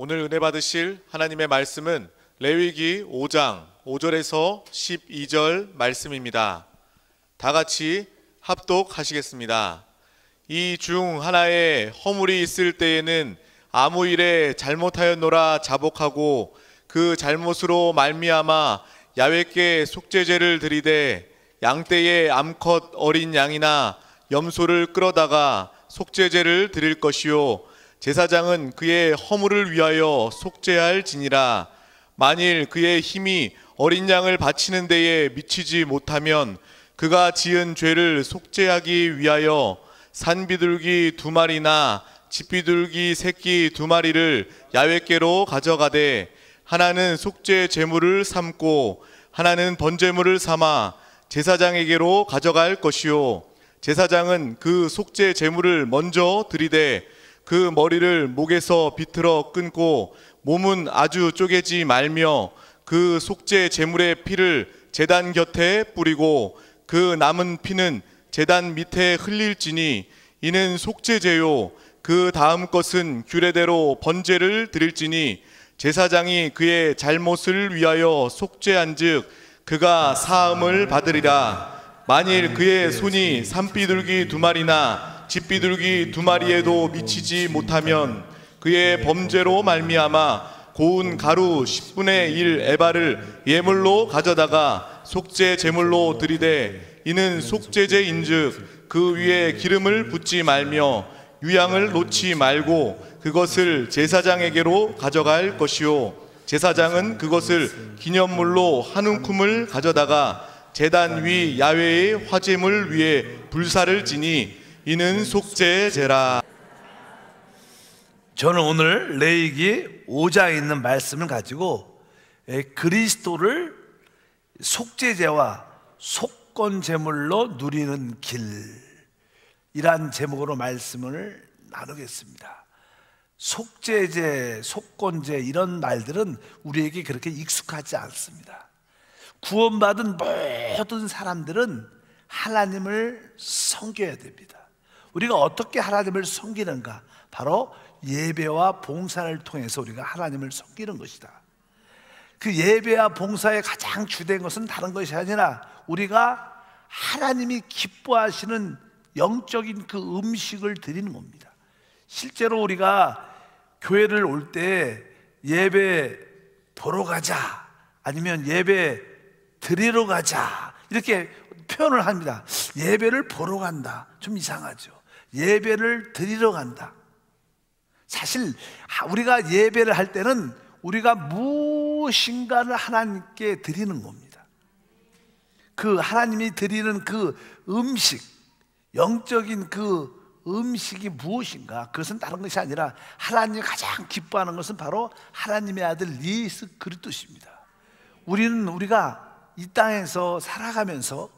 오늘 은혜 받으실 하나님의 말씀은 레위기 5장 5절에서 12절 말씀입니다. 다 같이 합독하시겠습니다. 이 중 하나에 허물이 있을 때에는 아무 일에 잘못하였노라 자복하고 그 잘못으로 말미암아 야훼께 속죄제를 드리되 양떼의 암컷 어린 양이나 염소를 끌어다가 속죄제를 드릴 것이요 제사장은 그의 허물을 위하여 속죄할지니라. 만일 그의 힘이 어린 양을 바치는 데에 미치지 못하면 그가 지은 죄를 속죄하기 위하여 산비둘기 2마리나 집비둘기 새끼 2마리를 야훼께로 가져가되 하나는 속죄 제물을 삼고 하나는 번제물을 삼아 제사장에게로 가져갈 것이요 제사장은 그 속죄 제물을 먼저 드리되 그 머리를 목에서 비틀어 끊고 몸은 아주 쪼개지 말며 그 속죄 제물의 피를 제단 곁에 뿌리고 그 남은 피는 제단 밑에 흘릴지니 이는 속죄제요 그 다음 것은 규례대로 번제를 드릴지니 제사장이 그의 잘못을 위하여 속죄한즉 그가 사함을 받으리라. 만일 그의 손이 산비둘기 2마리나 집비둘기 2마리에도 미치지 못하면 그의 범죄로 말미암아 고운 가루 10분의 1 에바를 예물로 가져다가 속죄 제물로 드리되 이는 속죄제인즉 그 위에 기름을 붓지 말며 유향을 놓지 말고 그것을 제사장에게로 가져갈 것이요 제사장은 그것을 기념물로 한 움큼을 가져다가 제단 위 야훼의 화제물 위에 불사를 지니 이는 속죄제라. 저는 오늘 레위기 5장에 있는 말씀을 가지고 그리스도를 속죄제와 속건제물로 누리는 길이란 제목으로 말씀을 나누겠습니다. 속죄제, 속건제 이런 말들은 우리에게 그렇게 익숙하지 않습니다. 구원받은 모든 사람들은 하나님을 섬겨야 됩니다. 우리가 어떻게 하나님을 섬기는가? 바로 예배와 봉사를 통해서 우리가 하나님을 섬기는 것이다. 그 예배와 봉사의 가장 주된 것은 다른 것이 아니라 우리가 하나님이 기뻐하시는 영적인 그 음식을 드리는 겁니다. 실제로 우리가 교회를 올 때 예배 보러 가자 아니면 예배 드리러 가자 이렇게 표현을 합니다. 예배를 보러 간다 좀 이상하죠. 예배를 드리러 간다. 사실 우리가 예배를 할 때는 우리가 무엇인가를 하나님께 드리는 겁니다. 그 하나님이 드리는 그 음식, 영적인 그 음식이 무엇인가? 그것은 다른 것이 아니라 하나님이 가장 기뻐하는 것은 바로 하나님의 아들 예수 그리스도십니다. 우리가 이 땅에서 살아가면서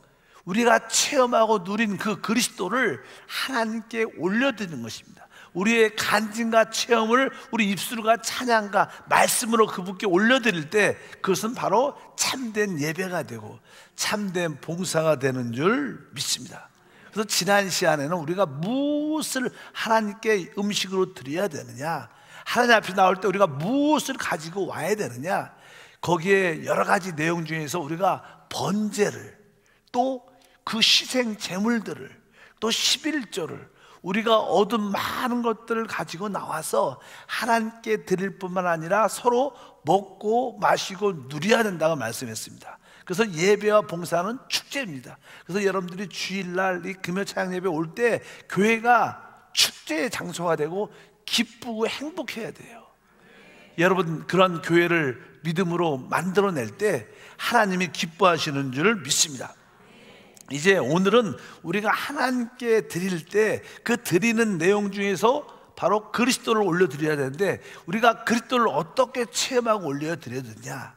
우리가 체험하고 누린 그 그리스도를 하나님께 올려드리는 것입니다. 우리의 간증과 체험을 우리 입술과 찬양과 말씀으로 그분께 올려드릴 때 그것은 바로 참된 예배가 되고 참된 봉사가 되는 줄 믿습니다. 그래서 지난 시간에는 우리가 무엇을 하나님께 음식으로 드려야 되느냐, 하나님 앞에 나올 때 우리가 무엇을 가지고 와야 되느냐, 거기에 여러 가지 내용 중에서 우리가 번제를 또 그 희생 제물들을 또 11조를 우리가 얻은 많은 것들을 가지고 나와서 하나님께 드릴 뿐만 아니라 서로 먹고 마시고 누려야 된다고 말씀했습니다. 그래서 예배와 봉사는 축제입니다. 그래서 여러분들이 주일날 이 금요 찬양 예배 올 때 교회가 축제의 장소가 되고 기쁘고 행복해야 돼요. 여러분 그런 교회를 믿음으로 만들어낼 때 하나님이 기뻐하시는 줄 믿습니다. 이제 오늘은 우리가 하나님께 드릴 때 그 드리는 내용 중에서 바로 그리스도를 올려드려야 되는데 우리가 그리스도를 어떻게 체험하고 올려드려야 되냐?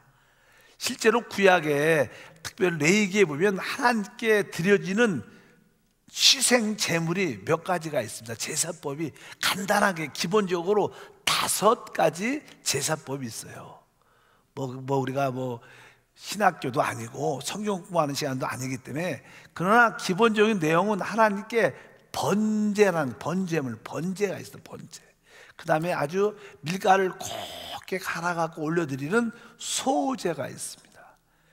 실제로 구약에 특별히 레위기에 보면 하나님께 드려지는 희생 제물이 몇 가지가 있습니다. 제사법이 간단하게 기본적으로 5가지 제사법이 있어요. 우리가 신학교도 아니고 성경 공부하는 시간도 아니기 때문에 그러나 기본적인 내용은 하나님께 번제가 있어요. 번제. 그 다음에 아주 밀가를 하나님께 갈아갖고 올려드리는 소제가 있습니다.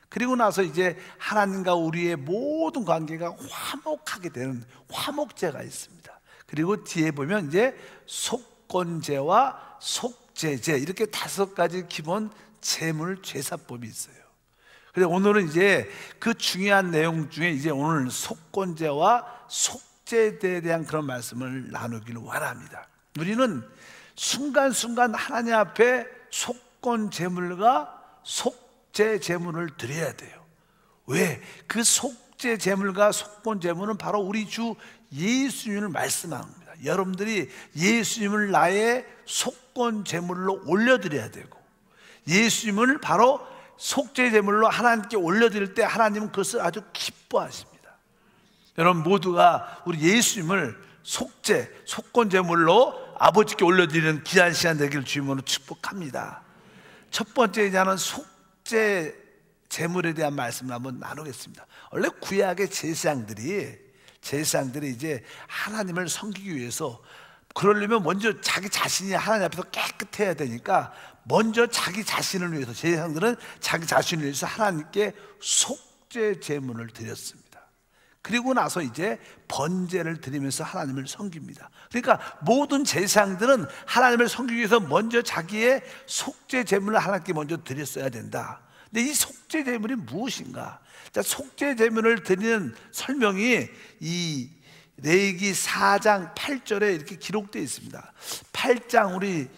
그리고 나서 이제 하나님과 우리의 모든 관계가 화목하게 되는 화목제가 있습니다. 그리고 뒤에 보면 이제 속건제와 속제제, 이렇게 5가지 기본 제물 제사법이 있어요. 그래서 오늘은 이제 그 중요한 내용 중에 이제 오늘 속건제와 속제제에 대한 그런 말씀을 나누기를 원합니다. 우리는 순간순간 하나님 앞에 속건 제물과 속제 제물을 드려야 돼요. 왜? 그 속제 제물과 속건 제물은 바로 우리 주 예수님을 말씀하는 겁니다. 여러분들이 예수님을 나의 속건 제물로 올려드려야 되고, 예수님을 바로 속죄 제물로 하나님께 올려드릴 때 하나님은 그것을 아주 기뻐하십니다. 여러분 모두가 우리 예수님을 속죄, 속건 제물로 아버지께 올려드리는 귀한 시간 되기를 주님으로 축복합니다. 첫 번째 이제는 속죄 제물에 대한 말씀을 한번 나누겠습니다. 원래 구약의 제사장들이 이제 하나님을 섬기기 위해서, 그러려면 먼저 자기 자신이 하나님 앞에서 깨끗해야 되니까 먼저 자기 자신을 위해서, 제사장들은 자기 자신을 위해서 하나님께 속죄 제물을 드렸습니다. 그리고 나서 이제 번제를 드리면서 하나님을 섬깁니다. 그러니까 모든 제사장들은 하나님을 섬기기 위해서 먼저 자기의 속죄 제물을 하나님께 먼저 드렸어야 된다. 근데 이 속죄 제물이 무엇인가? 자, 속죄 제물을 드리는 설명이 이 레위기 4장 8절에 이렇게 기록되어 있습니다. 8장 우리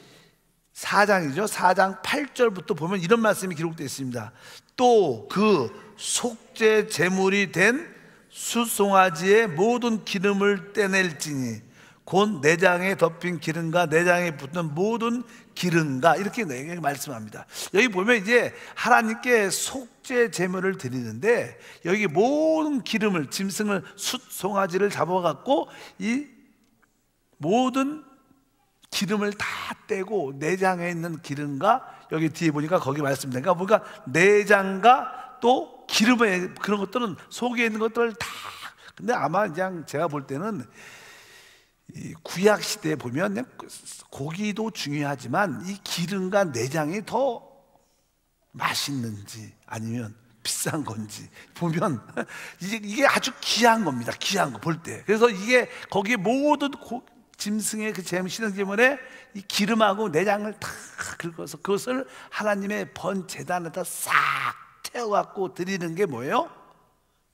4장이죠. 4장 8절부터 보면 이런 말씀이 기록되어 있습니다. 또 그 속죄 제물이 된 숫송아지의 모든 기름을 떼낼지니 곧 내장에 덮인 기름과 내장에 붙는 모든 기름과, 이렇게 말씀합니다. 여기 보면 이제 하나님께 속죄 제물을 드리는데 여기 모든 기름을, 짐승을, 숫송아지를 잡아갖고 이 모든 기름을 다 떼고 내장에 있는 기름과, 여기 뒤에 보니까 거기 말씀드리니까 보니까 내장과 또 기름에 그런 것들은 속에 있는 것들 다. 근데 아마 그냥 제가 볼 때는 이 구약 시대에 보면 그냥 고기도 중요하지만 이 기름과 내장이 더 맛있는지 아니면 비싼 건지 보면 이게 아주 귀한 겁니다. 귀한 거 볼 때. 그래서 이게 거기에 모든 짐승의 그 신앙제물에 이 기름하고 내장을 다 긁어서 그것을 하나님의 번 제단에다 싹 태워갖고 드리는 게 뭐예요?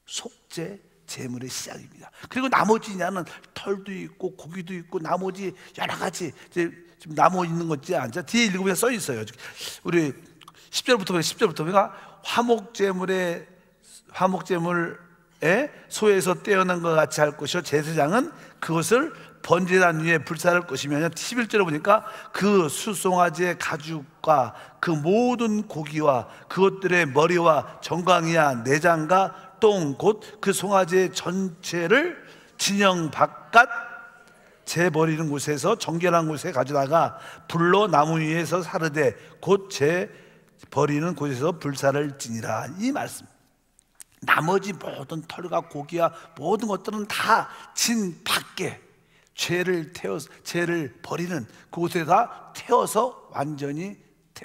속죄 제물의 시작입니다. 그리고 나머지냐는 털도 있고 고기도 있고 나머지 여러 가지 이제 지금 나무 있는 거 있지 않죠? 뒤에 읽으면 써 있어요. 우리 10절부터 그러니까 화목제물에 소에서 떼어난 것 같이 할 것이요 제사장은 그것을 번제단 위에 불사를 것이며, 11절에 보니까 그 숫송아지의 가죽과 그 모든 고기와 그것들의 머리와 정강이와 내장과 똥 곧 그 송아지의 전체를 진영 바깥 재 버리는 곳에서 정결한 곳에 가져다가 불로 나무 위에서 사르되 곧 재 버리는 곳에서 불사를 지니라. 이 말씀. 나머지 모든 털과 고기와 모든 것들은 다 진 밖에 죄를 버리는 그곳에다 태워서 완전히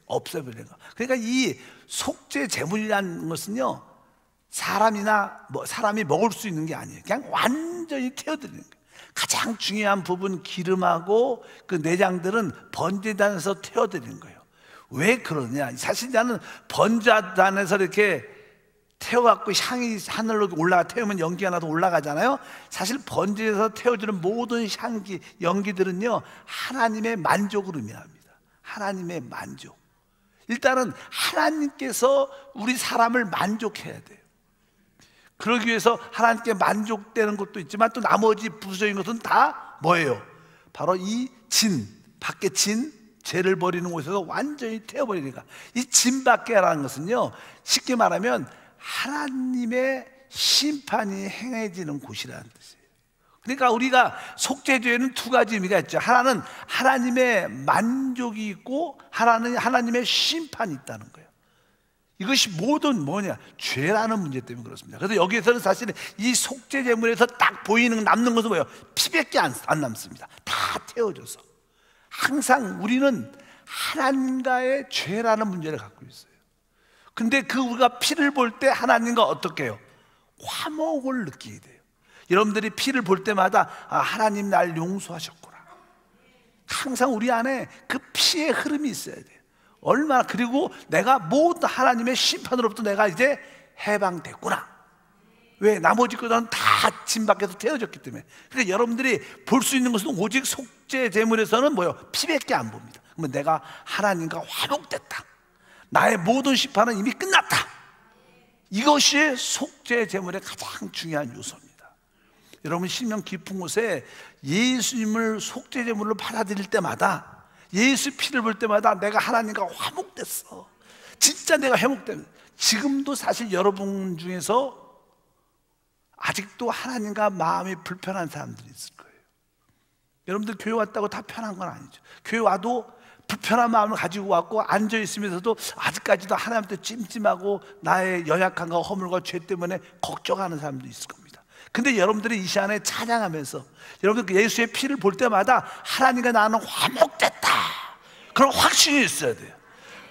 없애버리는 거. 그러니까 이 속죄 제물이라는 것은요, 사람이 먹을 수 있는 게 아니에요. 그냥 완전히 태워드리는 거예요. 가장 중요한 부분 기름하고 그 내장들은 번제단에서 태워드리는 거예요. 왜 그러냐? 사실 나는 번제단에서 이렇게 태워갖고 향이 하늘로 태우면 연기가 나도 올라가잖아요. 사실 번제에서 태워주는 모든 향기, 연기들은요 하나님의 만족을 의미합니다. 하나님의 만족. 일단은 하나님께서 우리 사람을 만족해야 돼요. 그러기 위해서 하나님께 만족되는 것도 있지만 또 나머지 부수적인 것은 다 뭐예요? 바로 이 밖에 죄를 버리는 곳에서 완전히 태워버리니까. 이 밖에라는 것은요, 쉽게 말하면 하나님의 심판이 행해지는 곳이라는 뜻이에요. 그러니까 우리가 속죄죄에는 2가지 의미가 있죠. 하나는 하나님의 만족이 있고 하나는 하나님의 심판이 있다는 거예요. 이것이 모든 뭐냐? 죄라는 문제 때문에 그렇습니다. 그래서 여기에서는 사실 이 속죄제물에서 딱 남는 것은 뭐예요? 피밖에 안 남습니다. 다 태워져서. 항상 우리는 하나님과의 죄라는 문제를 갖고 있어요. 근데 우리가 피를 볼 때 하나님과 어떻게 해요? 화목을 느끼게 돼요. 여러분들이 피를 볼 때마다 하나님 날 용서하셨구나. 항상 우리 안에 그 피의 흐름이 있어야 돼요. 얼마나, 그리고 내가 모든 하나님의 심판으로부터 내가 이제 해방됐구나. 왜? 나머지 것들은 다 짐 밖에서 태어졌기 때문에. 그러니까 여러분들이 볼 수 있는 것은 오직 속죄 제물에서는 뭐요? 피밖에 안 봅니다. 그러면 내가 하나님과 화목됐다. 나의 모든 심판은 이미 끝났다. 이것이 속죄 제물의 가장 중요한 요소입니다. 여러분, 심령 깊은 곳에 예수님을 속죄 제물로 받아들일 때마다, 예수 피를 볼 때마다 내가 하나님과 화목됐어. 진짜 내가 회복된. 지금도 사실 여러분 중에서 아직도 하나님과 마음이 불편한 사람들이 있을 거예요. 여러분들 교회 왔다고 다 편한 건 아니죠. 교회 와도 불편한 마음을 가지고 왔고 앉아 있으면서도 아직까지도 하나님한테 찜찜하고 나의 연약함과 허물과 죄 때문에 걱정하는 사람도 있을 겁니다. 근데 여러분들이 이 시간에 찬양하면서 여러분들 예수의 피를 볼 때마다 하나님과 나는 화목됐다, 그런 확신이 있어야 돼요.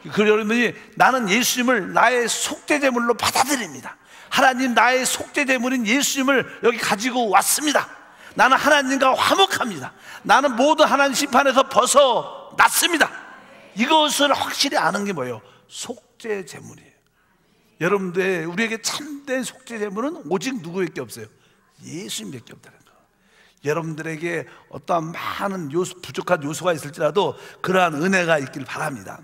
그리고 여러분이 나는 예수님을 나의 속죄제물로 받아들입니다. 하나님, 나의 속죄제물인 예수님을 여기 가지고 왔습니다. 나는 하나님과 화목합니다. 나는 모든 하나님 심판에서 벗어났습니다. 이것을 확실히 아는 게 뭐예요? 속죄제물이에요. 여러분들, 우리에게 참된 속죄제물은 오직 누구밖에 없어요? 예수님밖에 없다는 거. 여러분들에게 어떠한 많은 부족한 요소가 있을지라도 그러한 은혜가 있길 바랍니다.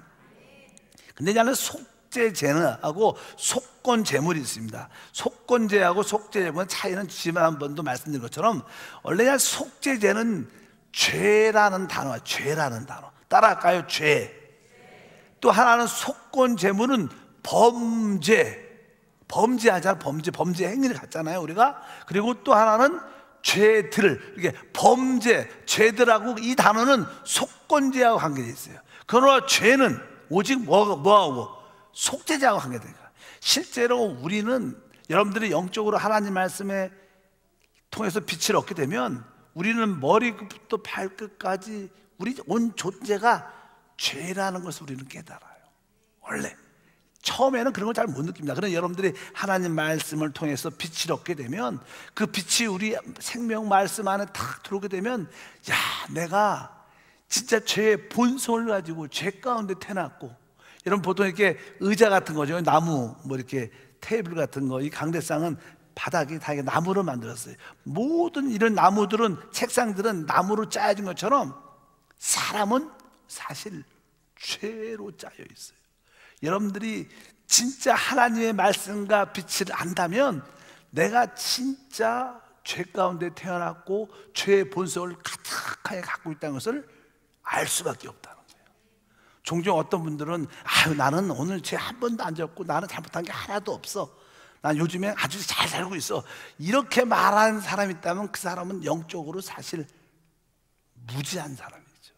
근데 나는 속죄제하고 속건제물이 있습니다. 속건제하고 속죄제물은 차이는 지난번도 말씀드린 것처럼 원래 속죄제는 죄라는 단어가, 죄라는 단어 따라할까요? 죄. 또 하나는 속건제물은 범죄하잖아. 범죄 행위를 갖잖아요, 우리가. 그리고 또 하나는 죄들, 이게 범죄, 죄들하고 이 단어는 속건제하고 관계되어 있어요. 그러나 죄는 오직 뭐하고? 속죄제하고 관계되니까. 실제로 우리는, 여러분들이 영적으로 하나님 말씀에 통해서 빛을 얻게 되면 우리는 머리부터 발끝까지 우리 온 존재가 죄라는 것을 우리는 깨달아요. 원래 처음에는 그런 걸 잘 못 느낍니다. 그런데 여러분들이 하나님 말씀을 통해서 빛을 얻게 되면 그 빛이 우리 생명 말씀 안에 탁 들어오게 되면, 야, 내가 진짜 죄의 본성을 가지고 죄 가운데 태어났고, 여러분 보통 이렇게 의자 같은 거죠, 나무 뭐 이렇게 테이블 같은 거, 이 강대상은 바닥이 다 나무로 만들었어요. 모든 이런 나무들은, 책상들은 나무로 짜여진 것처럼 사람은 사실 죄로 짜여 있어요. 여러분들이 진짜 하나님의 말씀과 빛을 안다면 내가 진짜 죄 가운데 태어났고 죄의 본성을 가득하게 갖고 있다는 것을 알 수밖에 없다는 거예요. 종종 어떤 분들은 나는 오늘 죄 한 번도 안 졌고 나는 잘못한 게 하나도 없어, 난 요즘에 아주 잘 살고 있어, 이렇게 말하는 사람이 있다면 그 사람은 영적으로 사실 무지한 사람이죠.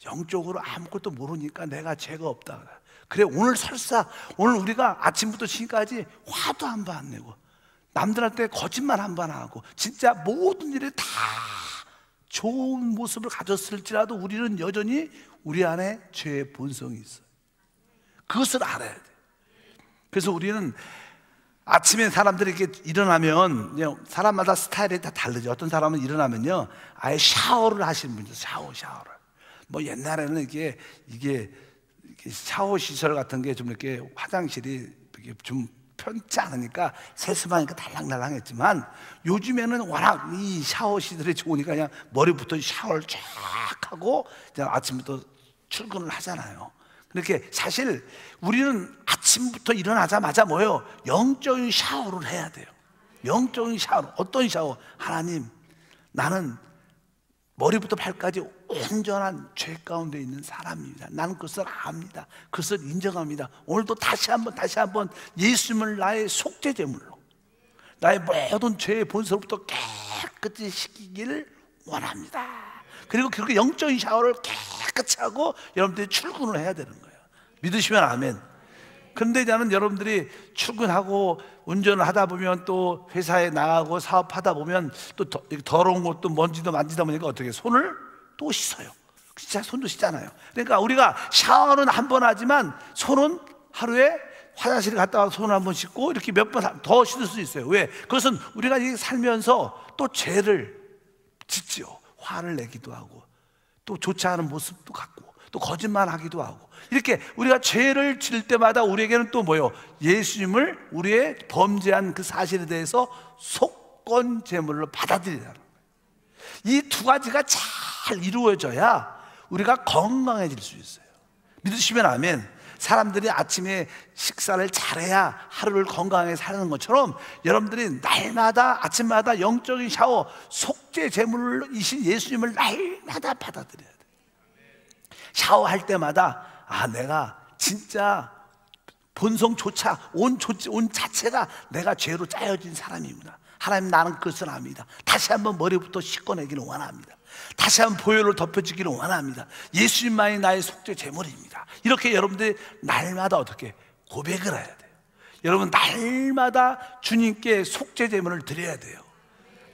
영적으로 아무것도 모르니까 내가 죄가 없다 그래. 오늘 설사 오늘 우리가 아침부터 지금까지 화도 한 번 안 내고 남들한테 거짓말 한 번 하고 진짜 모든 일에 다 좋은 모습을 가졌을지라도 우리는 여전히 우리 안에 죄의 본성이 있어요. 그것을 알아야 돼. 그래서 우리는 아침에 사람들이 이렇게 일어나면, 사람마다 스타일이 다 다르죠. 어떤 사람은 일어나면요 아예 샤워를 하시는 분들, 샤워를. 뭐 옛날에는 이게 샤워 시설 같은 게 좀 이렇게 화장실이 이렇게 좀 편치 않으니까 세수하니까 달랑달랑했지만 요즘에는 워낙 이 샤워 시설이 좋으니까 그냥 머리부터 샤워를 쫙 하고 아침부터 출근을 하잖아요. 그렇게 사실 우리는 아침부터 일어나자마자 뭐예요? 영적인 샤워를 해야 돼요. 영적인 샤워. 어떤 샤워? 하나님, 나는 머리부터 발까지 온전한 죄 가운데 있는 사람입니다. 나는 그것을 압니다. 그것을 인정합니다. 오늘도 다시 한번 예수님을 나의 속죄제물로, 나의 모든 죄의 본성부터 깨끗이 씻기기를 원합니다. 그리고 그렇게 영적인 샤워를 깨끗이 하고 여러분들이 출근을 해야 되는 거예요. 믿으시면 아멘. 근데 저는 여러분들이 출근하고 운전을 하다 보면 또 회사에 나가고 사업하다 보면 또 더러운 것도 먼지도 만지다 보니까 어떻게 손을 또 씻어요. 진짜 손도 씻잖아요. 그러니까 우리가 샤워는 한 번 하지만 손은 하루에 화장실에 갔다 와서 손을 한 번 씻고 이렇게 몇 번 더 씻을 수 있어요. 왜? 그것은 우리가 살면서 또 죄를 짓지요. 화를 내기도 하고 또 좋지 않은 모습도 갖고 또 거짓말하기도 하고, 이렇게 우리가 죄를 지을 때마다 우리에게는 또 뭐요? 예수님을 우리의 범죄한 그 사실에 대해서 속건 제물로 받아들이라는 거예요. 이 두 가지가 잘 이루어져야 우리가 건강해질 수 있어요. 믿으시면 아멘. 사람들이 아침에 식사를 잘해야 하루를 건강하게 사는 것처럼 여러분들이 날마다 아침마다 영적인 샤워, 속죄 제물이신 예수님을 날마다 받아들여야 돼요. 샤워할 때마다 내가 진짜 본성조차 온 자체가 내가 죄로 짜여진 사람이구나. 하나님, 나는 그것을 압니다. 다시 한번 머리부터 씻어내기를 원합니다. 다시 한번 보혈로 덮여지기를 원합니다. 예수님만이 나의 속죄 제물입니다. 이렇게 여러분들이 날마다 어떻게 고백을 해야 돼요. 여러분, 날마다 주님께 속죄 제물을 드려야 돼요.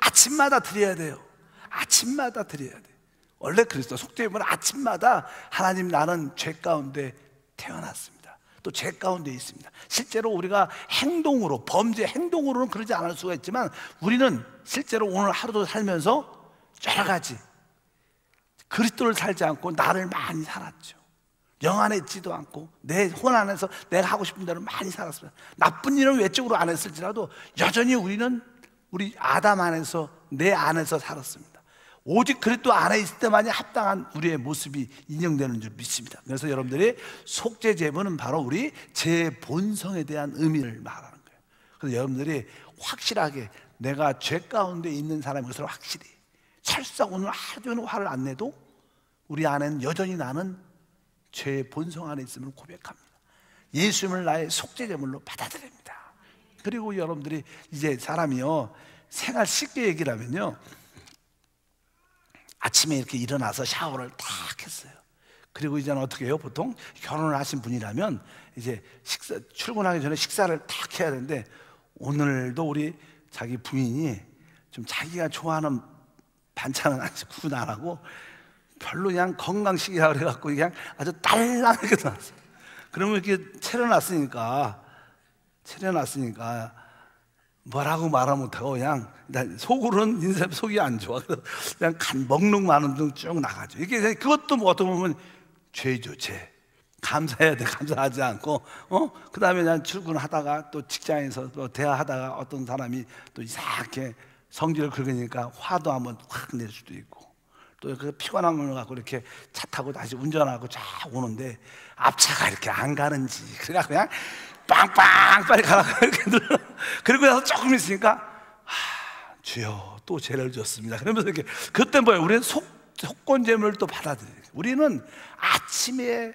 아침마다 드려야 돼요. 아침마다 드려야 돼요. 원래 그랬어. 속죄 제물은 아침마다 하나님, 나는 죄 가운데 태어났습니다. 또 죄 가운데 있습니다. 실제로 우리가 행동으로, 범죄 행동으로는 그러지 않을 수가 있지만 우리는 실제로 오늘 하루도 살면서 여러 가지 그리스도를 살지 않고 나를 많이 살았죠. 영 안에 있지도 않고 내 혼 안에서 내가 하고 싶은 대로 많이 살았습니다. 나쁜 일은 외적으로 안 했을지라도 여전히 우리는 우리 아담 안에서, 내 안에서 살았습니다. 오직 그리스도 안에 있을 때만이 합당한 우리의 모습이 인정되는 줄 믿습니다. 그래서 여러분들이 속죄 제물은 바로 우리 제 본성에 대한 의미를 말하는 거예요. 그래서 여러분들이 확실하게 내가 죄 가운데 있는 사람인 것을 확실히, 설사 오늘 하루 종일 화를 안 내도 우리 안에는 여전히 나는 죄의 본성 안에 있음을 고백합니다. 예수님을 나의 속죄 제물로 받아들입니다. 그리고 여러분들이 이제 사람이요, 생활 쉽게 얘기를 하면요, 아침에 이렇게 일어나서 샤워를 딱 했어요. 그리고 이제는 어떻게 해요? 보통 결혼을 하신 분이라면 이제 출근하기 전에 식사를 딱 해야 되는데, 오늘도 우리 자기 부인이 좀 자기가 좋아하는 반찬은 아직 구분 안 하고 별로 그냥 건강식이라고 그래갖고 그냥 아주 딸랑하게 나왔어요. 그러면 이렇게 차려놨으니까 뭐라고 말을 못하고 그냥 속으로는 인생 속이 안 좋아. 그냥 먹는 마는 등 쭉 나가죠. 이게 그것도 뭐 어떻게 보면 죄죠, 죄. 감사해야 돼. 감사하지 않고 그 다음에 그냥 출근하다가 또 직장에서 또 대화하다가 어떤 사람이 또 이상하게 성질을 긁으니까 화도 한번 확 낼 수도 있고, 또 그 피곤한 걸 갖고 이렇게 차 타고 다시 운전하고 쫙 오는데 앞차가 이렇게 안 가는지, 그래가 그냥 빵빵 빨리 가라고 이렇게 눌러. 그리고 나서 조금 있으니까 주여 또 죄를 졌습니다. 그러면서 이렇게, 그때 뭐예요? 우리는 속건 제물을 또 받아들여요. 우리는 아침에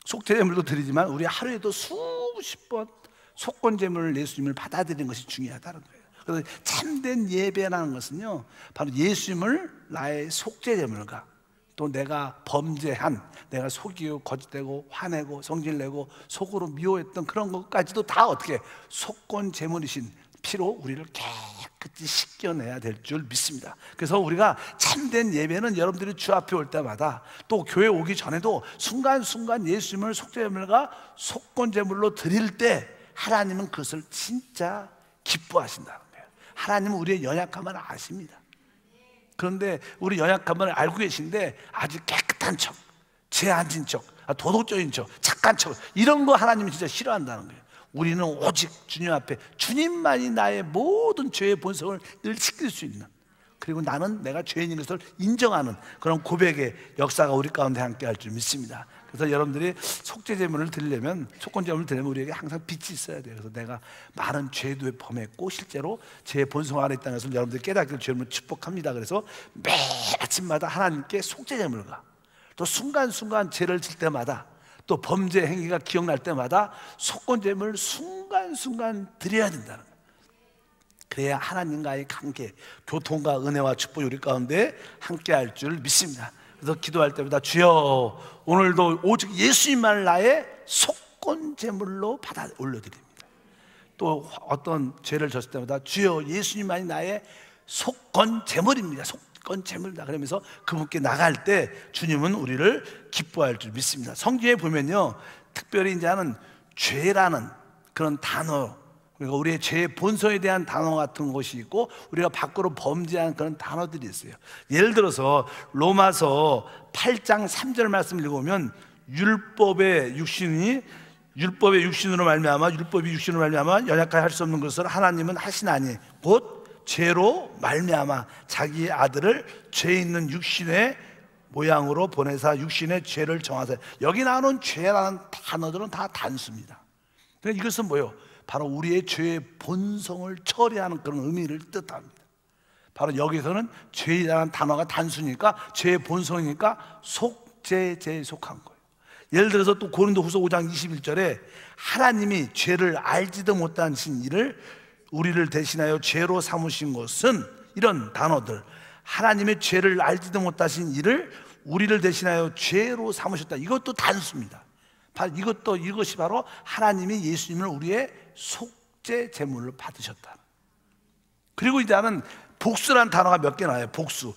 속죄 제물도 드리지만 우리 하루에도 수십 번 속건 제물을, 예수님을 받아들이는 것이 중요하다는 거예요. 그래서 참된 예배라는 것은요, 바로 예수님을 나의 속죄 제물과 또 내가 범죄한, 내가 속이고 거짓되고 화내고 성질내고 속으로 미워했던 그런 것까지도 다 어떻게 속건 제물이신 피로 우리를 깨끗이 씻겨내야 될 줄 믿습니다. 그래서 우리가 참된 예배는 여러분들이 주 앞에 올 때마다, 또 교회 오기 전에도 순간순간 예수님을 속죄 제물과 속건 제물로 드릴 때 하나님은 그것을 진짜 기뻐하신다는 거예요. 하나님은 우리의 연약함을 아십니다. 그런데 우리 연약함을 알고 계신데 아주 깨끗한 척, 죄 안 진 척, 도덕적인 척, 착한 척, 이런 거 하나님이 진짜 싫어한다는 거예요. 우리는 오직 주님 앞에, 주님만이 나의 모든 죄의 본성을 늘 지킬 수 있는, 그리고 나는 내가 죄인인 것을 인정하는 그런 고백의 역사가 우리 가운데 함께 할 줄 믿습니다. 그래서 여러분들이 속죄 제물을 드리려면, 속건 제물을 드리려면 우리에게 항상 빛이 있어야 돼요. 그래서 내가 많은 죄도 범했고 실제로 제 본성 안에 있다는 것을 여러분들이 깨닫기를 주님을 축복합니다. 그래서 매일 아침마다 하나님께 속죄 제물과, 또 순간순간 죄를 질 때마다, 또 범죄 행위가 기억날 때마다 속건 제물을 순간순간 드려야 된다는 거예요. 그래야 하나님과의 관계, 교통과 은혜와 축복이 우리 가운데 함께 할 줄 믿습니다. 그래서 기도할 때마다 주여, 오늘도 오직 예수님만 나의 속건 제물로 받아 올려드립니다. 또 어떤 죄를 졌을 때마다 주여, 예수님만이 나의 속건 제물입니다. 건 재물이다 그러면서 그분께 나갈 때 주님은 우리를 기뻐할 줄 믿습니다. 성경에 보면요, 특별히 이제는 죄라는 그런 단어, 그러니까 우리의 죄의 본성에 대한 단어 같은 것이 있고 우리가 밖으로 범죄한 그런 단어들이 있어요. 예를 들어서 로마서 8장 3절 말씀을 읽으면 율법의 육신으로 말미암아 율법이 육신으로 말미암아 연약하게 할 수 없는 것을 하나님은 하시나니 곧 죄로 말미암아 자기 아들을 죄 있는 육신의 모양으로 보내사 육신의 죄를 정하사. 여기 나오는 죄라는 단어들은 다 단수입니다. 그러니까 이것은 뭐예요? 바로 우리의 죄의 본성을 처리하는 그런 의미를 뜻합니다. 바로 여기서는 죄라는 단어가 단수니까 죄의 본성이니까 속죄제에 속한 거예요. 예를 들어서 또 고린도후서 5장 21절에 하나님이 죄를 알지도 못하신 이를 우리를 대신하여 죄로 삼으신 것은, 이런 단어들, 하나님의 죄를 알지도 못하신 이를 우리를 대신하여 죄로 삼으셨다. 이것도 단수입니다. 이것이 바로 하나님이 예수님을 우리의 속죄 제물로 받으셨다. 그리고 이제는 복수라는 단어가 몇 개 나와요. 복수.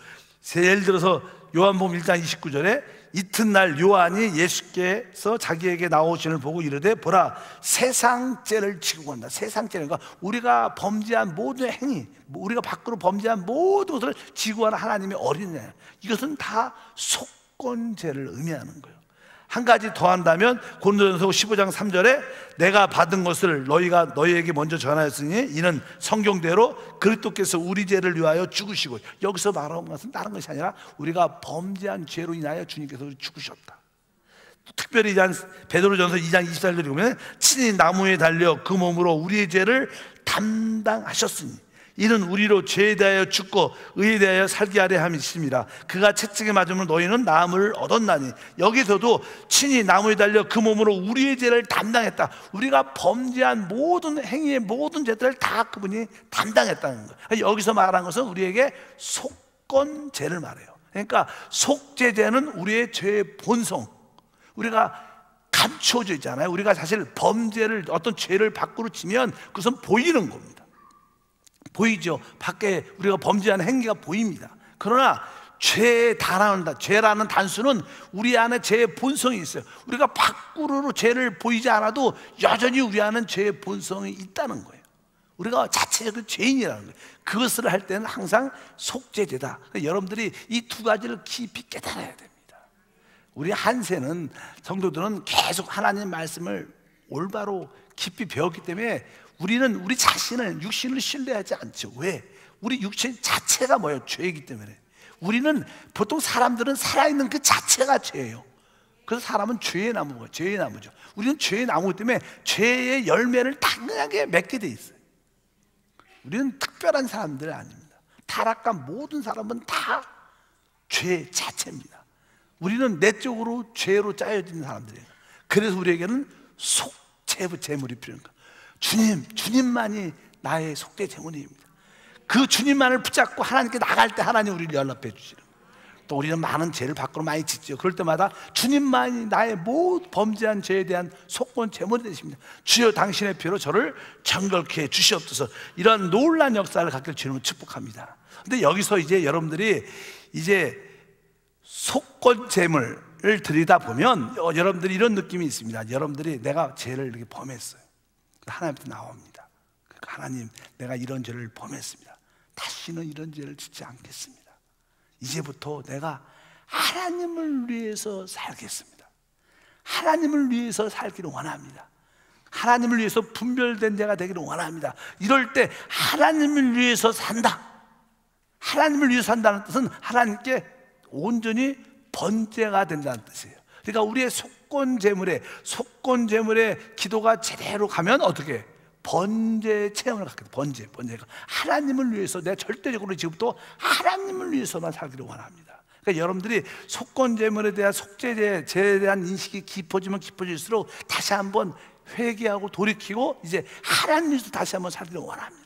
예를 들어서 요한복음 1장 29절에 이튿날 요한이 예수께서 자기에게 나오신을 보고 이르되 보라 세상 죄를 지고 간다. 세상 죄니까 우리가 범죄한 모든 행위, 우리가 밖으로 범죄한 모든 것을 지고 가는 하나님의 어린애, 이것은 다 속건죄를 의미하는 거예요. 한 가지 더 한다면 고린도전서 15장 3절에 내가 받은 것을 너희가 너희에게 먼저 전하였으니 이는 성경대로 그리스도께서 우리 죄를 위하여 죽으시고, 여기서 말하는 것은 다른 것이 아니라 우리가 범죄한 죄로 인하여 주님께서 죽으셨다. 특별히 베드로전서 2장 24절에 보면 친히 나무에 달려 그 몸으로 우리의 죄를 담당하셨으니 이는 우리로 죄에 대하여 죽고 의에 대하여 살게 하려 함이십니다. 그가 채찍에 맞으면 너희는 나음을 얻었나니, 여기서도 친히 나무에 달려 그 몸으로 우리의 죄를 담당했다. 우리가 범죄한 모든 행위의 모든 죄들을 다 그분이 담당했다는 거예요. 여기서 말한 것은 우리에게 속건죄를 말해요. 그러니까 속죄죄는 우리의 죄의 본성, 우리가 감추어져 있잖아요. 우리가 사실 범죄를, 어떤 죄를 밖으로 지면 그것은 보이는 겁니다. 보이죠. 밖에 우리가 범죄하는 행위가 보입니다. 그러나 죄라는 단수는 우리 안에 죄의 본성이 있어요. 우리가 밖으로 죄를 보이지 않아도 여전히 우리 안에 죄의 본성이 있다는 거예요. 우리가 자체적으로 죄인이라는 거예요. 그것을 할 때는 항상 속죄죄다. 여러분들이 이 두 가지를 깊이 깨달아야 됩니다. 우리 한세는, 성도들은 계속 하나님 말씀을 올바로 깊이 배웠기 때문에 우리는 우리 자신을, 육신을 신뢰하지 않죠. 왜? 우리 육신 자체가 뭐예요? 죄이기 때문에. 우리는 보통 사람들은 살아있는 그 자체가 죄예요. 그래서 사람은 죄의 나무가, 죄의 나무죠. 우리는 죄의 나무이기 때문에 죄의 열매를 당연하게 맺게 돼 있어요. 우리는 특별한 사람들 아닙니다. 타락한 모든 사람은 다 죄 자체입니다. 우리는 내적으로 죄로 짜여진 사람들이에요. 그래서 우리에게는 속죄제물이 필요합니다. 주님만이 나의 속죄 제물입니다. 그 주님만을 붙잡고 하나님께 나갈 때 하나님 우리를 연락해 주시는 거예요. 또 우리는 많은 죄를 밖으로 많이 짓죠. 그럴 때마다 주님만이 나의 모든 범죄한 죄에 대한 속건 제물이 되십니다. 주여 당신의 피로 저를 정결케 해 주시옵소서. 이런 놀라운 역사를 갖길 주님은 축복합니다. 근데 여기서 이제 여러분들이 이제 속건 제물을 드리다 보면 여러분들이 이런 느낌이 있습니다. 여러분들이 내가 죄를 이렇게 범했어요. 하나님한테 나옵니다. 그러니까 하나님, 내가 이런 죄를 범했습니다. 다시는 이런 죄를 짓지 않겠습니다. 이제부터 내가 하나님을 위해서 살겠습니다. 하나님을 위해서 살기를 원합니다. 하나님을 위해서 분별된 자가 되기를 원합니다. 이럴 때 하나님을 위해서 산다. 하나님을 위해서 산다는 뜻은 하나님께 온전히 번제가 된다는 뜻이에요. 그러니까 우리의 속건 제물의 기도가 제대로 가면 어떻게? 번제 체험을 갖게 돼. 번제가 하나님을 위해서, 내가 절대적으로 지금부터 하나님을 위해서만 살기를 원합니다. 그러니까 여러분들이 속건 제물에 대한 속죄제에 대한 인식이 깊어지면 깊어질수록 다시 한번 회개하고 돌이키고 이제 하나님을 위해서 다시 한번 살기를 원합니다.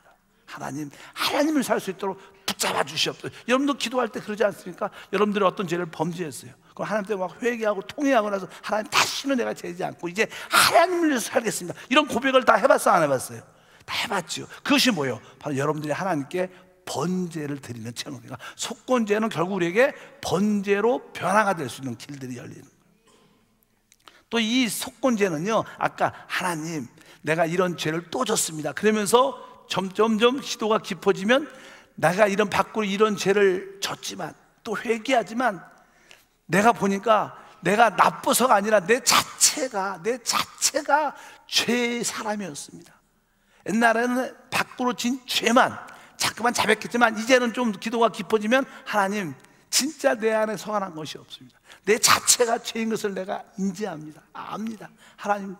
하나님을 살 수 있도록 붙잡아 주시옵소서. 여러분도 기도할 때 그러지 않습니까? 여러분들이 어떤 죄를 범죄했어요. 그럼 하나님께 막 회개하고 통회하고 나서 하나님, 다시는 내가 죄지 않고 이제 하나님을 위해서 살겠습니다. 이런 고백을 다 해봤어요, 안 해봤어요? 다 해봤죠. 그것이 뭐예요? 바로 여러분들이 하나님께 번제를 드리는 채널. 그러니까 속건제는 결국 우리에게 번제로 변화가 될 수 있는 길들이 열리는 거예요. 또 이 속건제는요, 아까 하나님 내가 이런 죄를 또 졌습니다 그러면서 점점점 기도가 깊어지면 내가 이런 밖으로 이런 죄를 졌지만 또 회개하지만 내가 보니까 내가 나빠서가 아니라 내 자체가 죄의 사람이었습니다. 옛날에는 밖으로 진 죄만 자꾸만 자백했지만 이제는 좀 기도가 깊어지면 하나님 진짜 내 안에 성안한 것이 없습니다. 내 자체가 죄인 것을 내가 인지합니다. 압니다. 하나님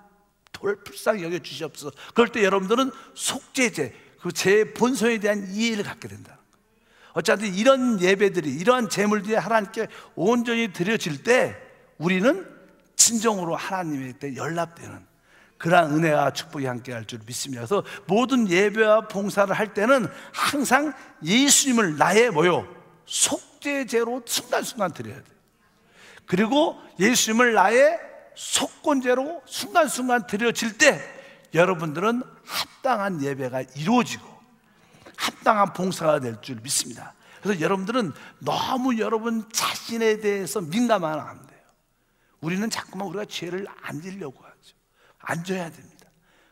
불쌍히 여겨주시옵소서. 그럴 때 여러분들은 속죄제, 그 죄의 본성에 대한 이해를 갖게 된다. 어차피 이런 예배들이, 이러한 제물들이 하나님께 온전히 드려질 때 우리는 진정으로 하나님께 연락되는 그러한 은혜와 축복이 함께 할 줄 믿습니다. 그래서 모든 예배와 봉사를 할 때는 항상 예수님을 나의 속죄제로 순간순간 드려야 돼요. 그리고 예수님을 나의 속건제로 순간순간 드려질 때 여러분들은 합당한 예배가 이루어지고 합당한 봉사가 될 줄 믿습니다. 그래서 여러분들은 너무 여러분 자신에 대해서 민감하면 안 돼요. 우리는 자꾸만 우리가 죄를 안 지려고 하죠. 안 져야 됩니다.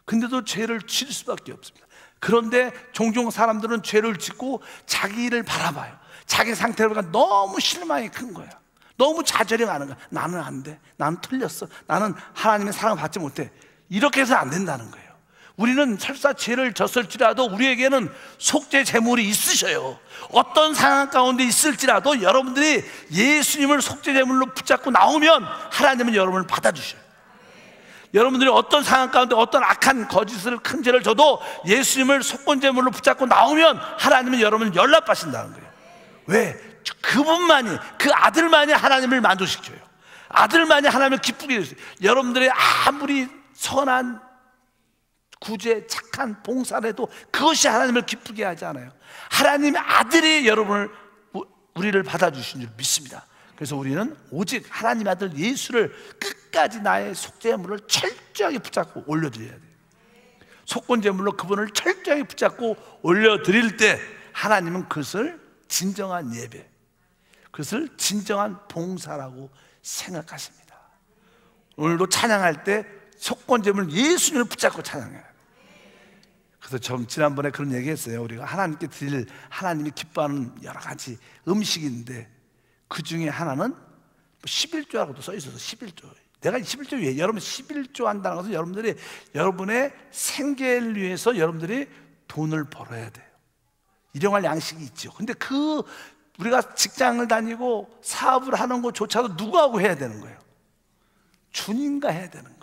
근데도 죄를 질 수밖에 없습니다. 그런데 종종 사람들은 죄를 짓고 자기 일을 바라봐요. 자기 상태를 보니까 너무 실망이 큰 거야. 너무 좌절이 가는 거야. 나는 안 돼. 나는 틀렸어. 나는 하나님의 사랑을 받지 못해. 이렇게 해서 안 된다는 거예요. 우리는 설사 죄를 졌을지라도 우리에게는 속죄 제물이 있으셔요. 어떤 상황 가운데 있을지라도 여러분들이 예수님을 속죄 제물로 붙잡고 나오면 하나님은 여러분을 받아주셔요. 여러분들이 어떤 상황 가운데 어떤 악한 거짓을 큰 죄를 져도 예수님을 속건 제물로 붙잡고 나오면 하나님은 여러분을 연락하신다는 거예요. 왜? 그분만이, 그 아들만이 하나님을 만족시켜요. 아들만이 하나님을 기쁘게 해주세요. 여러분들의 아무리 선한 구제, 착한 봉사를 해도 그것이 하나님을 기쁘게 하지 않아요. 하나님의 아들이 우리를 받아주신 줄 믿습니다. 그래서 우리는 오직 하나님의 아들 예수를 끝까지 나의 속죄물을 철저하게 붙잡고 올려드려야 돼요. 속건제물로 그분을 철저하게 붙잡고 올려드릴 때 하나님은 그것을 진정한 예배, 그것을 진정한 봉사라고 생각하십니다. 오늘도 찬양할 때 속건제물 예수님을 붙잡고 찬양해요. 그래서 지난번에 그런 얘기 했어요. 우리가 하나님께 드릴, 하나님이 기뻐하는 여러 가지 음식인데 그 중에 하나는 11조라고도 써 있어서 11조. 내가 11조 왜? 여러분 11조 한다는 것은 여러분들이 여러분의 생계를 위해서 여러분들이 돈을 벌어야 돼요. 일용할 양식이 있죠. 근데 우리가 직장을 다니고 사업을 하는 것조차도 누구하고 해야 되는 거예요? 주님과 해야 되는 거예요.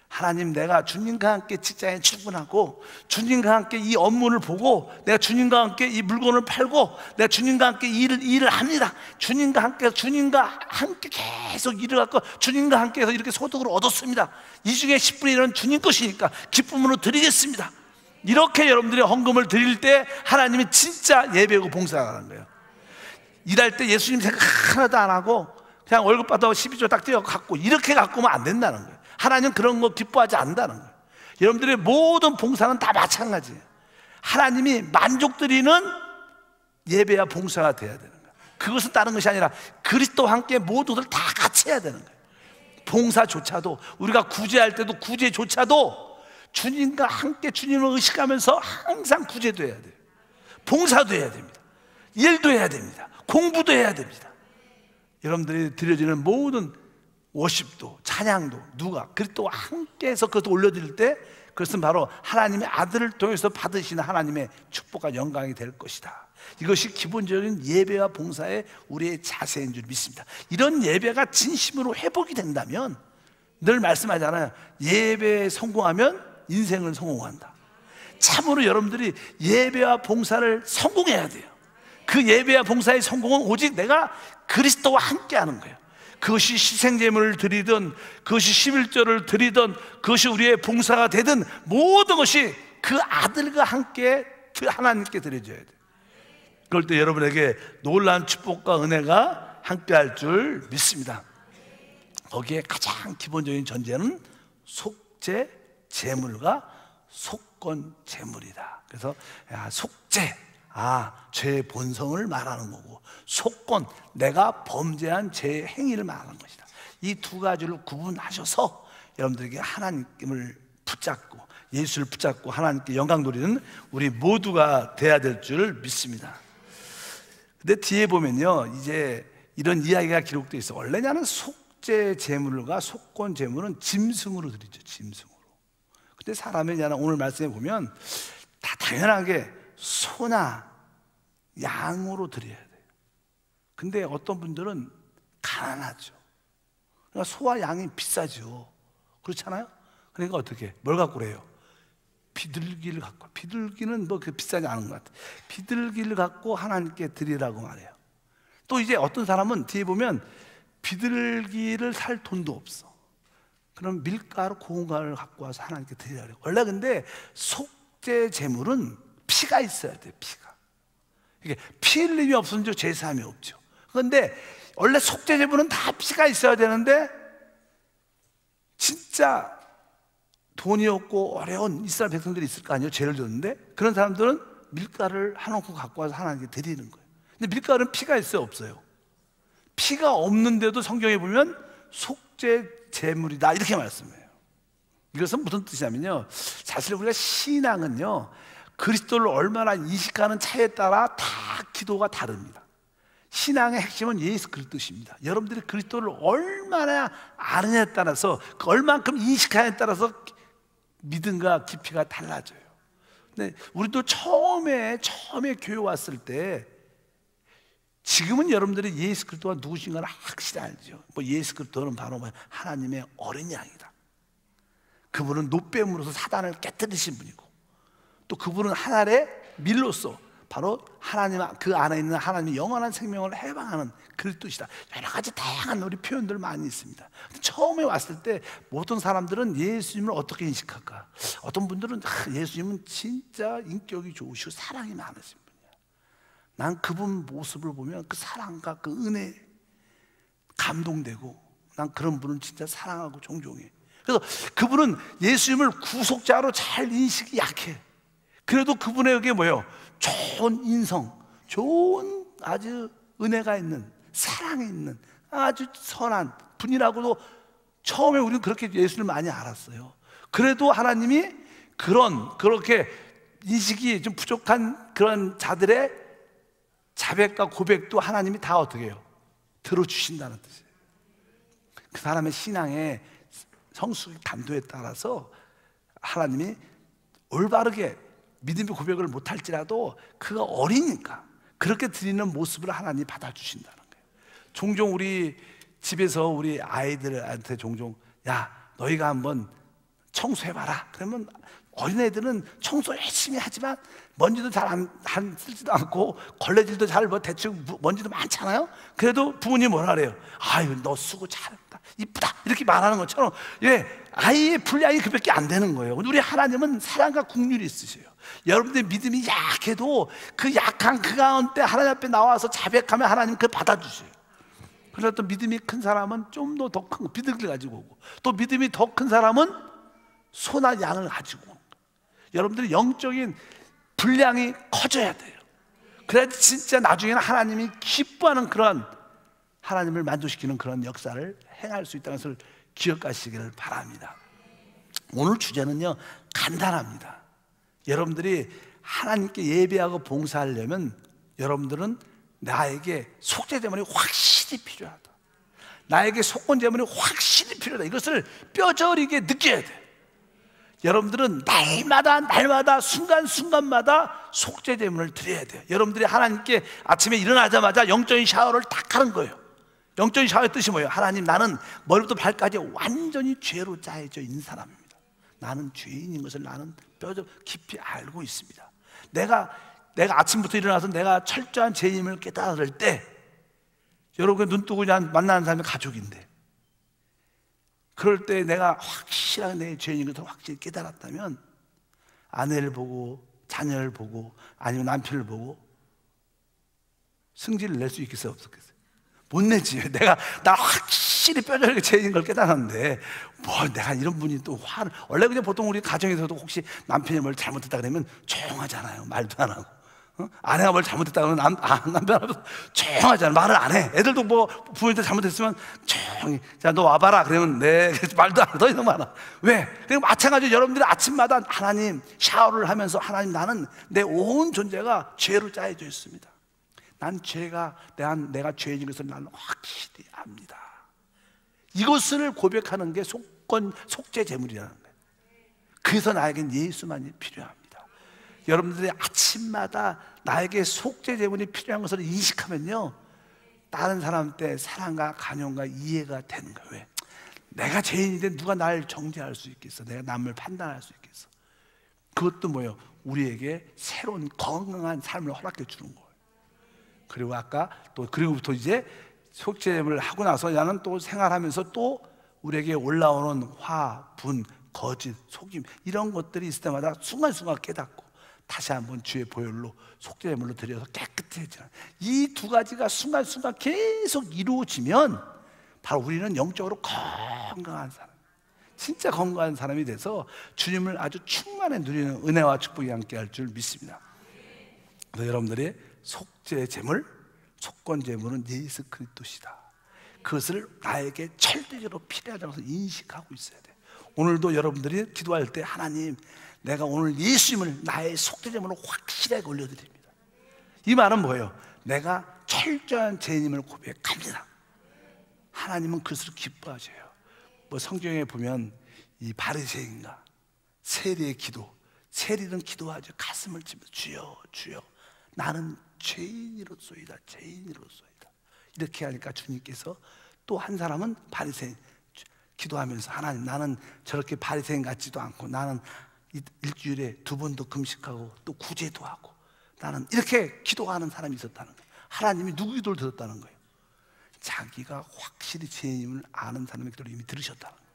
하나님, 내가 주님과 함께 직장에 출근하고 주님과 함께 이 업무를 보고 내가 주님과 함께 이 물건을 팔고 내가 주님과 함께 일을 합니다. 주님과 함께 계속 일을 갖고 주님과 함께 해서 이렇게 소득을 얻었습니다. 이 중에 10분의 1은 주님 것이니까 기쁨으로 드리겠습니다. 이렇게 여러분들이 헌금을 드릴 때 하나님이 진짜 예배고 봉사가 하는 거예요. 일할 때 예수님 생각 하나도 안 하고 그냥 월급 받아서 12조 딱 떼어 갖고 이렇게 갖고 오면 안 된다는 거예요. 하나님 그런 거 기뻐하지 않는다는 거예요. 여러분들의 모든 봉사는 다 마찬가지예요. 하나님이 만족드리는 예배와 봉사가 돼야 되는 거예요. 그것은 다른 것이 아니라 그리스도와 함께 모두들 다 같이 해야 되는 거예요. 봉사조차도, 우리가 구제할 때도 구제조차도 주님과 함께 주님을 의식하면서 항상 구제도 해야 돼요. 봉사도 해야 됩니다. 일도 해야 됩니다. 공부도 해야 됩니다. 여러분들이 드려지는 모든 워십도, 찬양도 누가 그리스도와 함께해서 그것도 올려드릴 때 그것은 바로 하나님의 아들을 통해서 받으시는 하나님의 축복과 영광이 될 것이다. 이것이 기본적인 예배와 봉사의 우리의 자세인 줄 믿습니다. 이런 예배가 진심으로 회복이 된다면, 늘 말씀하잖아요. 예배에 성공하면 인생을 성공한다. 참으로 여러분들이 예배와 봉사를 성공해야 돼요. 그 예배와 봉사의 성공은 오직 내가 그리스도와 함께 하는 거예요. 그것이 희생제물을 드리든 그것이 11조를 드리든 그것이 우리의 봉사가 되든 모든 것이 그 아들과 함께 하나님께 드려져야 돼요. 그럴 때 여러분에게 놀라운 축복과 은혜가 함께 할 줄 믿습니다. 거기에 가장 기본적인 전제는 속죄 제물과 속건 제물이다. 그래서 속죄, 죄의 본성을 말하는 거고, 속건, 내가 범죄한 죄의 행위를 말하는 것이다. 이 두 가지를 구분하셔서 여러분들에게 하나님을 붙잡고 예수를 붙잡고 하나님께 영광 돌리는 우리 모두가 돼야 될 줄 믿습니다. 근데 뒤에 보면요, 이제 이런 이야기가 기록되어 있어. 원래냐는 속죄 제물과 속건 제물은 짐승으로 드리죠, 짐승으로. 근데 사람이 오늘 말씀에 보면 다 당연하게 소나 양으로 드려야 돼요. 근데 어떤 분들은 가난하죠. 그러니까 소와 양이 비싸죠. 그렇잖아요? 그러니까 어떻게, 뭘 갖고 그래요? 비둘기를 갖고. 비둘기는 뭐 그 비싸지 않은 것 같아요. 비둘기를 갖고 하나님께 드리라고 말해요. 또 이제 어떤 사람은 뒤에 보면 비둘기를 살 돈도 없어. 그럼 밀가루, 고운 가루를 갖고 와서 하나님께 드리라고 해요. 원래 근데 속죄 제물은 피가 있어야 돼요, 피가. 이게 피 흘림이 없으면 제사함이 없죠. 그런데 원래 속죄 제물은 다 피가 있어야 되는데, 진짜 돈이 없고 어려운 이스라엘 백성들이 있을 거 아니에요? 죄를 졌는데 그런 사람들은 밀가루를 한없고 갖고 와서 하나님께 드리는 거예요. 근데 밀가루는 피가 있어요, 없어요? 피가 없는데도 성경에 보면 속죄 제물이다 이렇게 말씀해요. 이것은 무슨 뜻이냐면요, 사실 우리가 신앙은요, 그리스도를 얼마나 인식하는 차에 따라 다 기도가 다릅니다. 신앙의 핵심은 예수 그리스도십니다. 여러분들이 그리스도를 얼마나 아느냐에 따라서, 그 얼만큼 인식하냐에 따라서 믿음과 깊이가 달라져요. 근데 우리도 처음에 교회 왔을 때, 지금은 여러분들이 예수 그리스도가 누구신가를 확실히 알죠. 뭐 예수 그리스도는 바로 하나님의 어린 양이다. 그분은 노뱀으로서 사단을 깨뜨리신 분이고, 또 그분은 하늘의 밀로서 바로 하나님, 그 안에 있는 하나님의 영원한 생명을 해방하는 그리스도시다. 여러 가지 다양한 우리 표현들 많이 있습니다. 처음에 왔을 때 모든 사람들은 예수님을 어떻게 인식할까? 어떤 분들은 예수님은 진짜 인격이 좋으시고 사랑이 많으신 분이야. 난 그분 모습을 보면 그 사랑과 그 은혜에 감동되고, 난 그런 분은 진짜 사랑하고 존경해. 그래서 그분은 예수님을 구속자로 잘 인식이 약해. 그래도 그분에게 뭐예요? 좋은 인성, 좋은 아주 은혜가 있는, 사랑이 있는 아주 선한 분이라고도 처음에 우리는 그렇게 예수를 많이 알았어요. 그래도 하나님이 그렇게 인식이 좀 부족한 그런 자들의 자백과 고백도 하나님이 다 어떻게 해요? 들어주신다는 뜻이에요. 그 사람의 신앙의 성숙의 감도에 따라서 하나님이 올바르게 믿음의 고백을 못할지라도 그가 어리니까 그렇게 드리는 모습을 하나님이 받아주신다는 거예요. 종종 우리 집에서 우리 아이들한테 종종, 야, 너희가 한번 청소해봐라. 그러면 어린애들은 청소 열심히 하지만 먼지도 잘 안 쓸지도 않고 걸레질도 잘 대충 먼지도 많잖아요. 그래도 부모님이 뭐라 그래요? 아유, 너 수고 잘했다, 이쁘다, 이렇게 말하는 것처럼, 아이의 분량이 그밖에 안 되는 거예요. 우리 하나님은 사랑과 긍휼이 있으세요. 여러분들의 믿음이 약해도 그 약한 그 가운데 하나님 앞에 나와서 자백하면 하나님 그걸 받아주세요. 그래서 또 믿음이 큰 사람은 좀 더 큰 비둘기를 가지고 오고, 또 믿음이 더 큰 사람은 소나 양을 가지고 오고. 여러분들이 영적인 분량이 커져야 돼요. 그래야지 진짜 나중에는 하나님이 기뻐하는 그런, 하나님을 만족시키는 그런 역사를 행할 수 있다는 것을 기억하시기를 바랍니다. 오늘 주제는요, 간단합니다. 여러분들이 하나님께 예배하고 봉사하려면 여러분들은 나에게 속죄제물이 확실히 필요하다, 나에게 속건제물이 확실히 필요하다, 이것을 뼈저리게 느껴야 돼요. 여러분들은 날마다 순간순간마다 속죄제물을 드려야 돼요. 여러분들이 하나님께 아침에 일어나자마자 영적인 샤워를 딱 하는 거예요. 영적인 샤워의 뜻이 뭐예요? 하나님, 나는 머리부터 발까지 완전히 죄로 짜여져 있는 사람입니다. 나는 죄인인 것을 나는 뼈저 깊이 알고 있습니다. 내가 아침부터 일어나서 내가 철저한 죄인임을 깨달을 때, 여러분 눈 뜨고 그냥 만나는 사람이 가족인데, 그럴 때 내가 확실하게 내 죄인인 것을 확실히 깨달았다면 아내를 보고 자녀를 보고 아니면 남편을 보고 승질을 낼 수 있겠어요, 없었겠어요? 못 내지. 나 확실히 뼈저리게 죄인인 걸 깨달았는데 내가 이런 분이 또 화를, 원래 그냥 보통 우리 가정에서도 혹시 남편이 뭘 잘못했다 그러면 조용하잖아요. 말도 안 하고. 아내가 뭘 잘못했다 그러면 남편 앞에서 조용하잖아. 말을 안 해. 애들도 뭐 부모님한테 잘못했으면 조용히, 자, 너 와봐라 그러면 네, 말도 안 해. 더 이상 많아. 왜? 그리고 마찬가지로 여러분들이 아침마다 하나님 샤워를 하면서, 하나님, 나는 내 온 존재가 죄로 짜여져 있습니다. 난 내가 죄인인 것을 나는 확실히 압니다. 이것을 고백하는 게 속죄 제물이라는 거예요. 그래서 나에겐 예수만이 필요합니다. 여러분들이 아침마다 나에게 속죄 제물이 필요한 것을 인식하면요, 다른 사람 때 사랑과 간용과 이해가 되는 거예요. 왜? 내가 죄인인데 누가 날 정죄할 수 있겠어? 내가 남을 판단할 수 있겠어? 그것도 뭐예요? 우리에게 새로운 건강한 삶을 허락해 주는 거예요. 그리고 그리고부터 이제 속죄제물을 하고 나서 나는 또 생활하면서 또 우리에게 올라오는 화, 분, 거짓, 속임, 이런 것들이 있을 때마다 순간순간 깨닫고 다시 한번 주의 보혈로 속죄제물로 드려서 깨끗해지는, 이 두 가지가 순간순간 계속 이루어지면 바로 우리는 영적으로 건강한 사람, 진짜 건강한 사람이 돼서 주님을 아주 충만히 누리는 은혜와 축복이 함께 할 줄 믿습니다. 그래서 여러분들이 속죄제물, 속건제물은 예수 그리스도시다, 그것을 나에게 절대적으로 필요하다고 인식하고 있어야 돼. 오늘도 여러분들이 기도할 때, 하나님, 내가 오늘 예수님을 나의 속죄제물로 확실하게 올려드립니다. 이 말은 뭐예요? 내가 철저한 죄인임을 고백합니다. 하나님은 그것을 기뻐하셔요. 뭐 성경에 보면 이 바리새인과 세리의 기도, 세리는 기도하죠. 가슴을 치면서 주여 주여 나는 죄인으로소이다, 죄인으로소이다. 이렇게 하니까 주님께서 또 한 사람은 바리새인 기도하면서, 하나님, 나는 저렇게 바리새인 같지도 않고, 나는 일주일에 2번도 금식하고 또 구제도 하고, 나는 이렇게 기도하는 사람이 있었다는 거예요. 하나님이 누구 기도를 들었다는 거예요? 자기가 확실히 죄인임을 아는 사람의 기도를 이미 들으셨다는 거예요.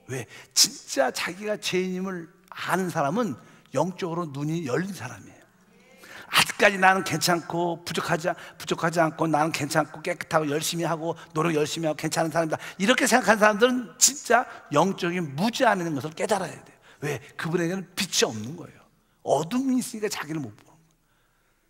왜? 진짜 자기가 죄인임을 아는 사람은 영적으로 눈이 열린 사람이에요. 아직까지 나는 괜찮고 부족하지 않고, 나는 괜찮고 깨끗하고 열심히 하고 노력 열심히 하고 괜찮은 사람이다, 이렇게 생각하는 사람들은 진짜 영적인 무지하는 것을 깨달아야 돼요. 왜? 그분에게는 빛이 없는 거예요. 어둠이 있으니까 자기를 못 보는 거예요.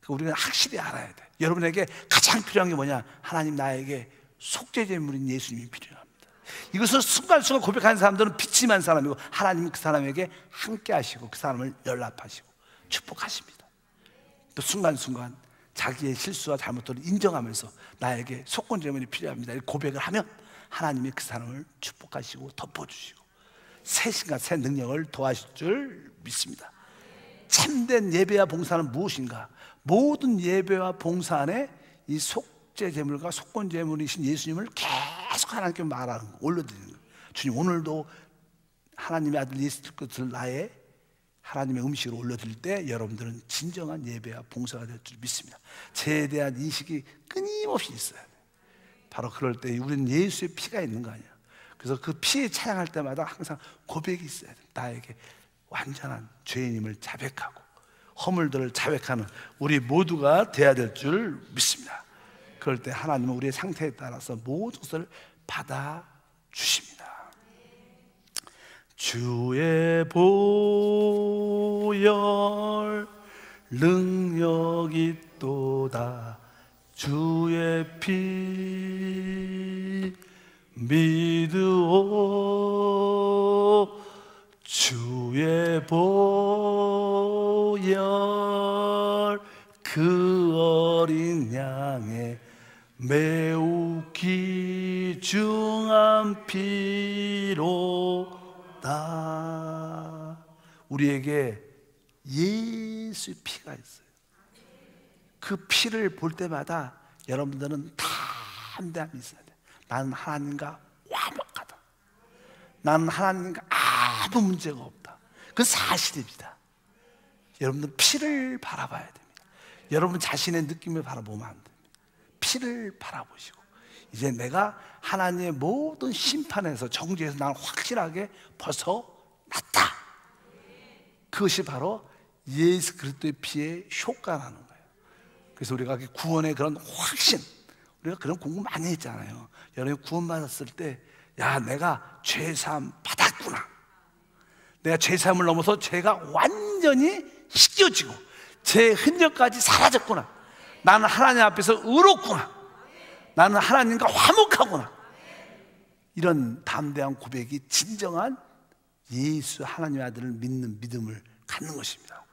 우리는 확실히 알아야 돼. 여러분에게 가장 필요한 게 뭐냐? 하나님, 나에게 속죄제물인 예수님이 필요합니다. 이것을 순간순간 고백하는 사람들은 빛이 많은 사람이고, 하나님은 그 사람에게 함께 하시고 그 사람을 연락하시고 축복하십니다. 또 순간순간 자기의 실수와 잘못들을 인정하면서 나에게 속건제물이 필요합니다, 이렇게 고백을 하면 하나님이 그 사람을 축복하시고 덮어주시고 새 신과 새 능력을 도와줄 줄 믿습니다. 참된 예배와 봉사는 무엇인가? 모든 예배와 봉사 안에 이 속죄제물과 속건제물이신 예수님을 계속 하나님께 말하는 거, 올려드리는 거예요. 주님, 오늘도 하나님의 아들 예수 그리스도를 나의 하나님의 음식을 올려드릴 때 여러분들은 진정한 예배와 봉사가 될 줄 믿습니다. 죄에 대한 인식이 끊임없이 있어야 돼요. 바로 그럴 때 우리는 예수의 피가 있는 거 아니야. 그래서 그 피에 찬양할 때마다 항상 고백이 있어야 돼. 나에게 완전한 죄인임을 자백하고 허물들을 자백하는 우리 모두가 돼야 될 줄 믿습니다. 그럴 때 하나님은 우리의 상태에 따라서 모든 것을 받아주십니다. 주의 보혈 능력이 있도다, 주의 피 믿으오, 주의 보혈 그 어린 양의 매우 귀중한 피로다. 우리에게 예수의 피가 있어요. 그 피를 볼 때마다 여러분들은 담대함이 있어야 돼요. 나는 하나님과 완벽하다, 나는 하나님과 아무 문제가 없다, 그 사실입니다. 여러분들 피를 바라봐야 됩니다. 여러분 자신의 느낌을 바라보면 안 됩니다. 피를 바라보시고, 이제 내가 하나님의 모든 심판에서, 정죄에서 나는 확실하게 벗어났다. 그것이 바로 예수 그리스도의 피의 효과라는 거예요. 그래서 우리가 구원의 그런 확신, 우리가 그런 공부 많이 했잖아요. 여러분이 구원받았을 때, 야, 내가 죄사함 받았구나, 내가 죄사함을 넘어서 죄가 완전히 씻겨지고 제 흔적까지 사라졌구나. 나는 하나님 앞에서 의롭구나. 나는 하나님과 화목하구나. 이런 담대한 고백이 진정한 예수 하나님의 아들을 믿는 믿음을 갖는 것입니다.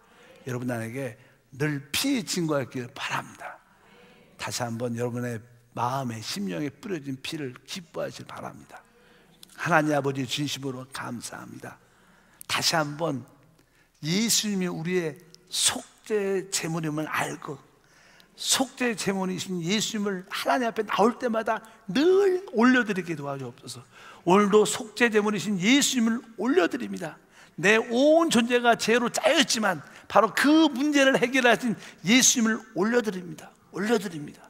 여러분 나에게 늘 피의 증거였기를 바랍니다. 다시 한번 여러분의 마음에 심령에 뿌려진 피를 기뻐하시길 바랍니다. 하나님 아버지 진심으로 감사합니다. 다시 한번 예수님이 우리의 속죄 제물임을 알고 속죄 제물이신 예수님을 하나님 앞에 나올 때마다 늘 올려드리게 도와주옵소서. 오늘도 속죄 제물이신 예수님을 올려드립니다. 내 온 존재가 죄로 짜였지만 바로 그 문제를 해결하신 예수님을 올려드립니다. 올려드립니다.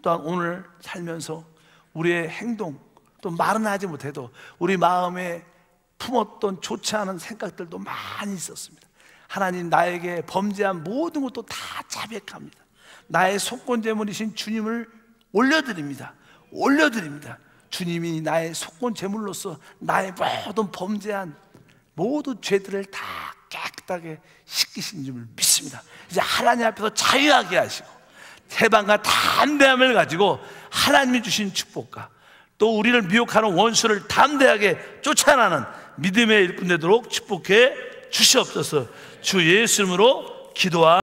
또한 오늘 살면서 우리의 행동, 또 말은 하지 못해도 우리 마음에 품었던 좋지 않은 생각들도 많이 있었습니다. 하나님, 나에게 범죄한 모든 것도 다 자백합니다. 나의 속건제물이신 주님을 올려드립니다. 올려드립니다. 주님이 나의 속건제물로서 나의 모든 범죄한 모든 죄들을 다 깨끗하게 씻기신 줄 믿습니다. 이제 하나님 앞에서 자유하게 하시고 해방과 담대함을 가지고 하나님이 주신 축복과 또 우리를 미혹하는 원수를 담대하게 쫓아나는 믿음의 일꾼 되도록 축복해 주시옵소서. 주 예수 이름으로 기도하